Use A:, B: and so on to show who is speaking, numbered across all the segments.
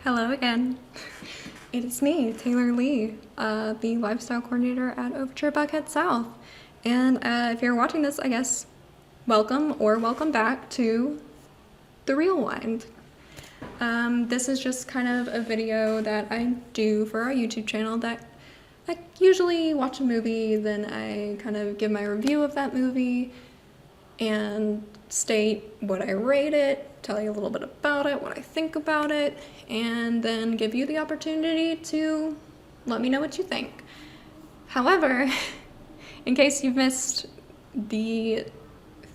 A: Hello again. It is me, Taylor Lee, the lifestyle coordinator at Overture Buckhead South. And if you're watching this, I guess, welcome or welcome back to the Reelwind. This is just kind of a video that I do for our YouTube channel that I usually watch a movie, then I kind of give my review of that movie and state what I rate it, tell you a little bit about it, what I think about it, and then give you the opportunity to let me know what you think. However, in case you've missed the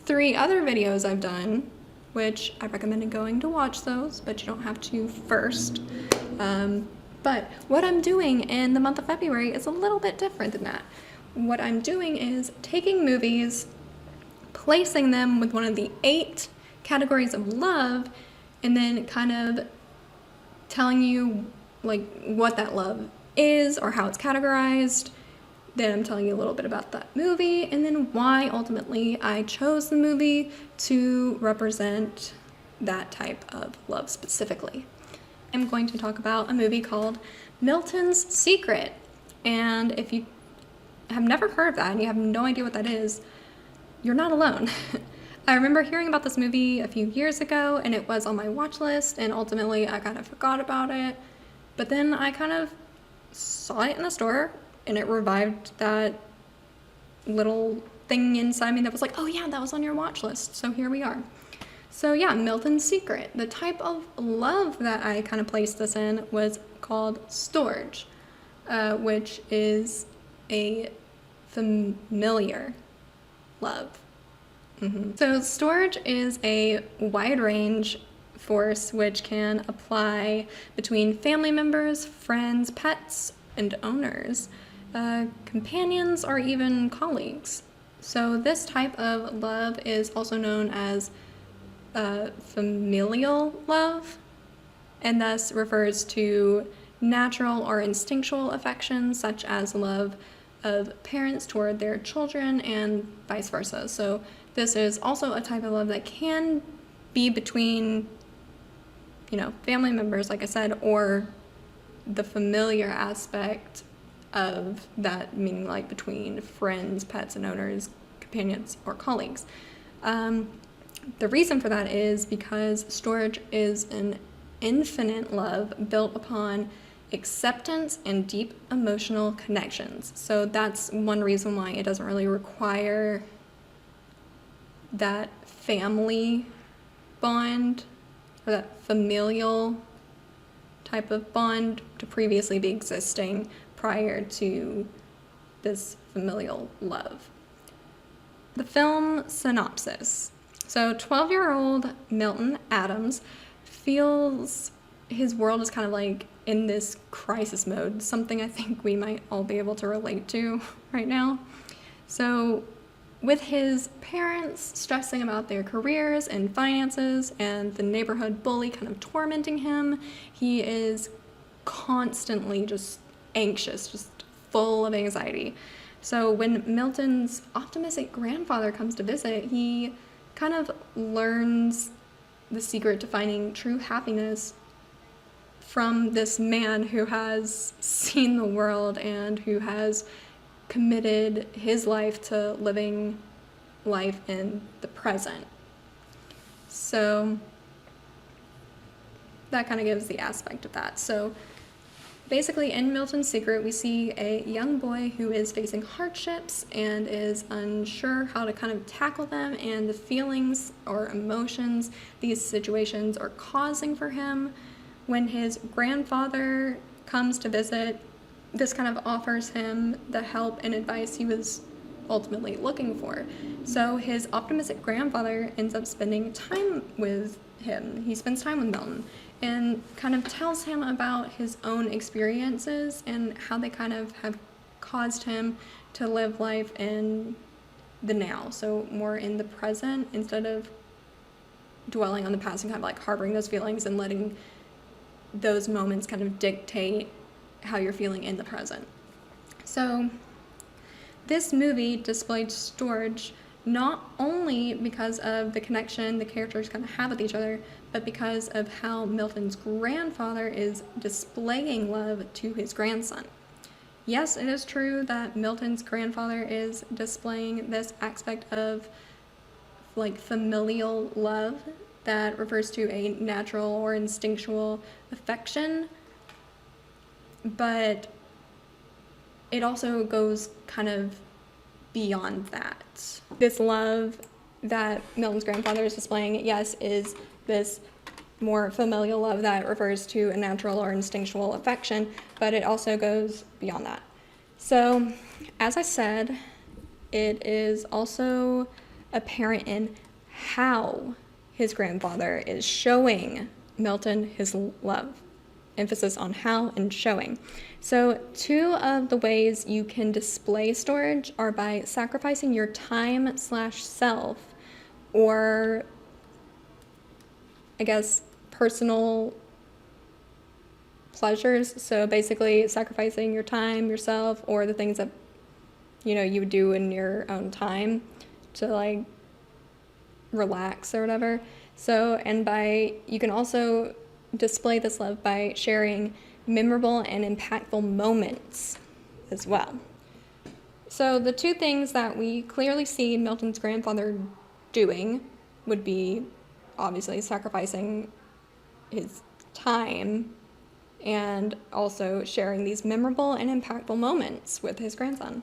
A: 3 other videos I've done, which I recommend going to watch those, but you don't have to first. But what I'm doing in the month of February is a little bit different than that. What I'm doing is taking movies, placing them with one of the 8 categories of love, and then kind of telling you like what that love is or how it's categorized. Then I'm telling you a little bit about that movie, and then why ultimately I chose the movie to represent that type of love specifically. I'm going to talk about a movie called Milton's Secret, and if you have never heard of that and you have no idea what that is, you're not alone. I remember hearing about this movie a few years ago, and it was on my watch list, and ultimately I kind of forgot about it. But then I kind of saw it in the store, and it revived that little thing inside me that was like, oh yeah, that was on your watch list, so here we are. So yeah, Milton's Secret. The type of love that I kind of placed this in was called storge, which is a familiar love. So storge is a wide range force which can apply between family members, friends, pets, and owners, companions, or even colleagues. So this type of love is also known as familial love, and thus refers to natural or instinctual affection, such as love of parents toward their children and vice versa. So this is also a type of love that can be between, family members, like I said, or the familiar aspect of that, meaning like between friends, pets, and owners, companions, or colleagues. The reason for that is because storge is an infinite love built upon acceptance and deep emotional connections. So that's one reason why it doesn't really require that family bond or that familial type of bond to previously be existing prior to this familial love. The film synopsis. So 12-year-old Milton Adams feels his world is kind of like in this crisis mode, something I think we might all be able to relate to right now. So with his parents stressing about their careers and finances and the neighborhood bully kind of tormenting him, he is constantly just anxious, just full of anxiety. So when Milton's optimistic grandfather comes to visit, he kind of learns the secret to finding true happiness from this man who has seen the world and who has committed his life to living life in the present. So that kind of gives the aspect of that. So basically in Milton's Secret, we see a young boy who is facing hardships and is unsure how to kind of tackle them and the feelings or emotions these situations are causing for him. When his grandfather comes to visit, this kind of offers him the help and advice he was ultimately looking for. So his optimistic grandfather ends up spending time with him. He spends time with Milton and kind of tells him about his own experiences and how they kind of have caused him to live life in the now, so more in the present instead of dwelling on the past and kind of like harboring those feelings and letting those moments kind of dictate how you're feeling in the present. So this movie displayed storge not only because of the connection the characters kind of have with each other, but because of how Milton's grandfather is displaying love to his grandson. Yes, it is true that Milton's grandfather is displaying this aspect of like familial love that refers to a natural or instinctual affection, but it also goes kind of beyond that. This love that Milton's grandfather is displaying, yes, is this more familial love that refers to a natural or instinctual affection, but it also goes beyond that. So, as I said, it is also apparent in how his grandfather is showing Milton his love. Emphasis on how and showing. So 2 of the ways you can display storage are by sacrificing your time/self, or I guess personal pleasures. So basically sacrificing your time, yourself, or the things that you would do in your own time to like relax or whatever. So, and you can also display this love by sharing memorable and impactful moments as well. So the 2 things that we clearly see Milton's grandfather doing would be obviously sacrificing his time and also sharing these memorable and impactful moments with his grandson.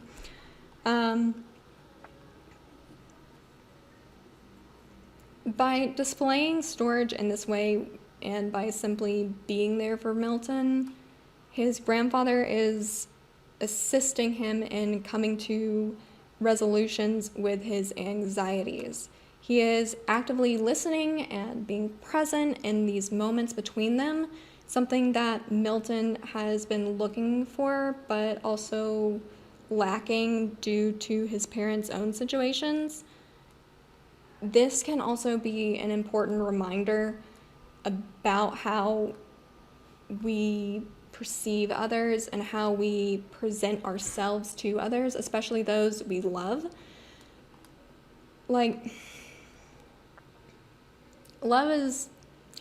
A: By displaying storage in this way and by simply being there for Milton, his grandfather is assisting him in coming to resolutions with his anxieties. He is actively listening and being present in these moments between them, something that Milton has been looking for but also lacking due to his parents' own situations. This can also be an important reminder about how we perceive others and how we present ourselves to others, especially those we love. Like, love is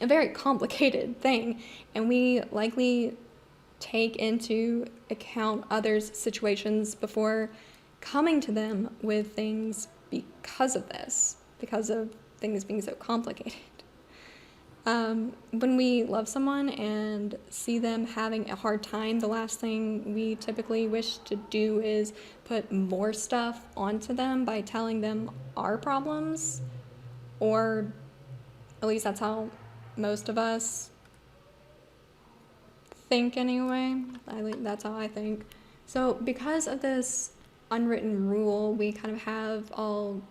A: a very complicated thing, and we likely take into account others' situations before coming to them with things because of this, because of things being so complicated. When we love someone and see them having a hard time, the last thing we typically wish to do is put more stuff onto them by telling them our problems, or at least that's how most of us think anyway. That's how I think. So because of this unwritten rule we kind of have all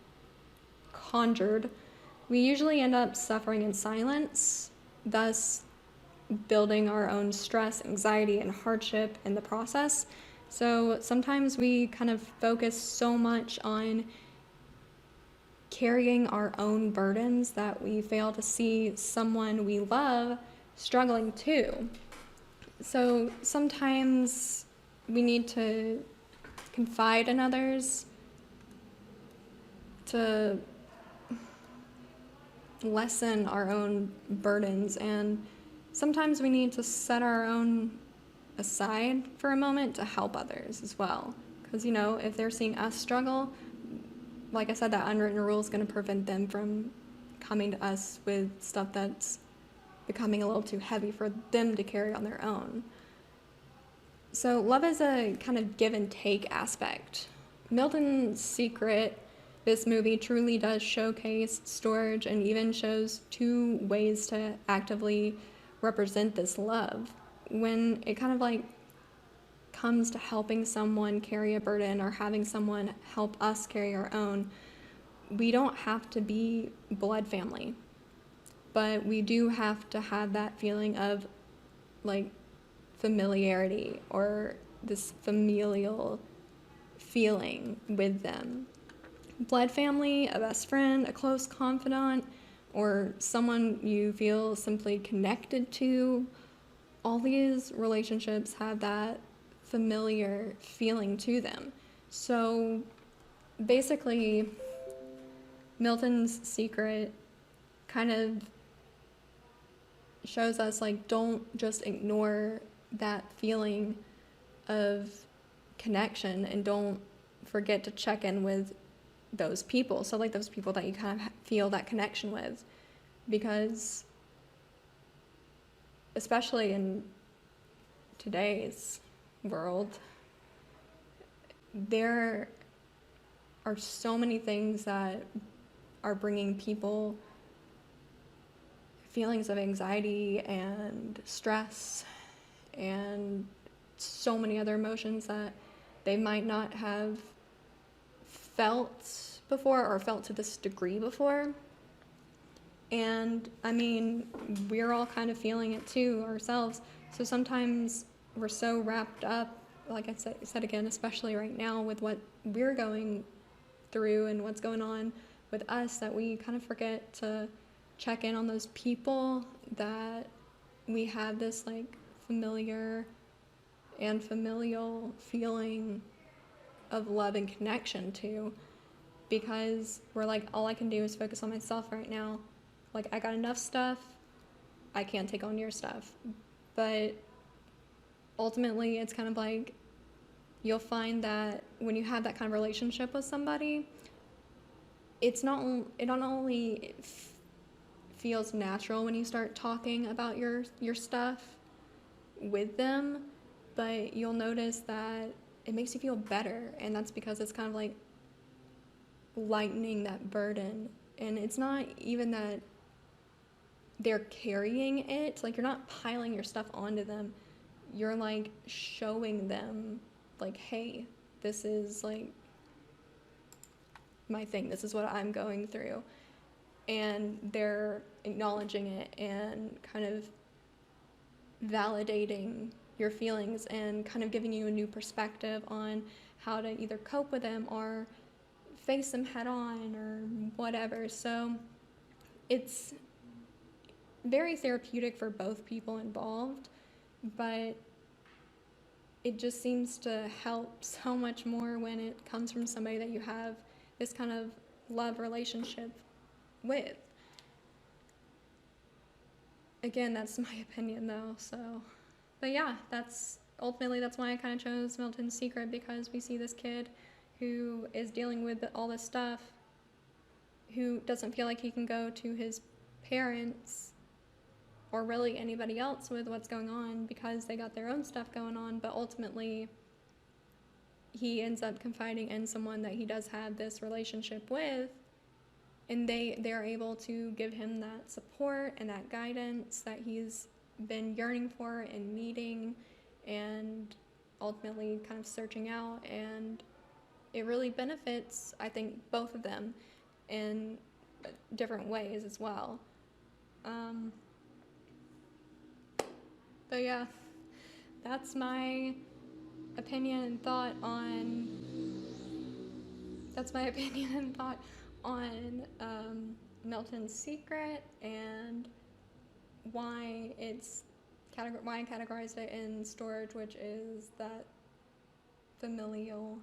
A: conjured, we usually end up suffering in silence, thus building our own stress, anxiety, and hardship in the process. So sometimes we kind of focus so much on carrying our own burdens that we fail to see someone we love struggling too. So sometimes we need to confide in others to lessen our own burdens, and sometimes we need to set our own aside for a moment to help others as well, because if they're seeing us struggle, like I said, that unwritten rule is going to prevent them from coming to us with stuff that's becoming a little too heavy for them to carry on their own. So love is a kind of give and take aspect. Milton's Secret, this movie, truly does showcase storage and even shows 2 ways to actively represent this love. When it kind of like comes to helping someone carry a burden or having someone help us carry our own, we don't have to be blood family, but we do have to have that feeling of like familiarity or this familial feeling with them. Blood family, a best friend, a close confidant, or someone you feel simply connected to, all these relationships have that familiar feeling to them. So basically, Milton's Secret kind of shows us, like, don't just ignore that feeling of connection, and don't forget to check in with those people. So, like, those people that you kind of feel that connection with, because especially in today's world, there are so many things that are bringing people feelings of anxiety and stress and so many other emotions that they might not have felt before, or felt to this degree before. And I mean, we're all kind of feeling it too ourselves. So sometimes we're so wrapped up, like I said again, especially right now with what we're going through and what's going on with us, that we kind of forget to check in on those people that we have this, like, familiar and familial feeling of love and connection to, because we're like, all I can do is focus on myself right now. Like, I got enough stuff, I can't take on your stuff. But ultimately, it's kind of like, you'll find that when you have that kind of relationship with somebody, it not only feels natural when you start talking about your stuff with them, but you'll notice that it makes you feel better. And that's because it's kind of like lightening that burden. And it's not even that they're carrying it, like, you're not piling your stuff onto them, you're like showing them, like, hey, this is like my thing, this is what I'm going through. And they're acknowledging it and kind of validating your feelings and kind of giving you a new perspective on how to either cope with them or face them head on or whatever. So it's very therapeutic for both people involved, but it just seems to help so much more when it comes from somebody that you have this kind of love relationship with. Again, that's my opinion though, so. But yeah, that's why I kind of chose Milton's Secret, because we see this kid who is dealing with all this stuff, who doesn't feel like he can go to his parents or really anybody else with what's going on because they got their own stuff going on, but ultimately he ends up confiding in someone that he does have this relationship with, and they're able to give him that support and that guidance that he's been yearning for and needing, and ultimately kind of searching out. And it really benefits, I think, both of them in different ways as well. But yeah, that's my opinion and thought on Milton's Secret, and why I categorized it in storage, which is that familiar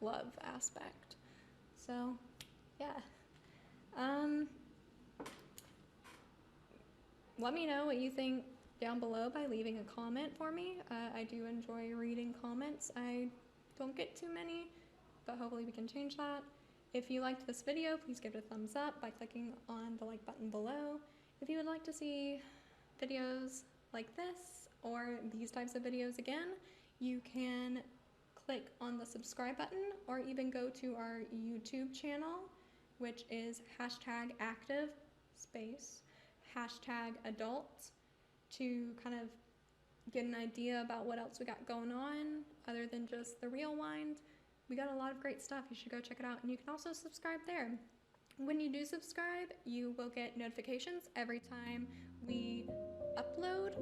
A: love aspect. So yeah, let me know what you think down below by leaving a comment for me. I do enjoy reading comments. I don't get too many, but hopefully we can change that. If you liked this video, please give it a thumbs up by clicking on the like button below. If you would like to see videos like this or these types of videos again, you can click on the subscribe button, or even go to our YouTube channel, which is #active_adult, to kind of get an idea about what else we got going on other than just the Reelwind. We got a lot of great stuff. You should go check it out, and you can also subscribe there. When you do subscribe, you will get notifications every time we upload,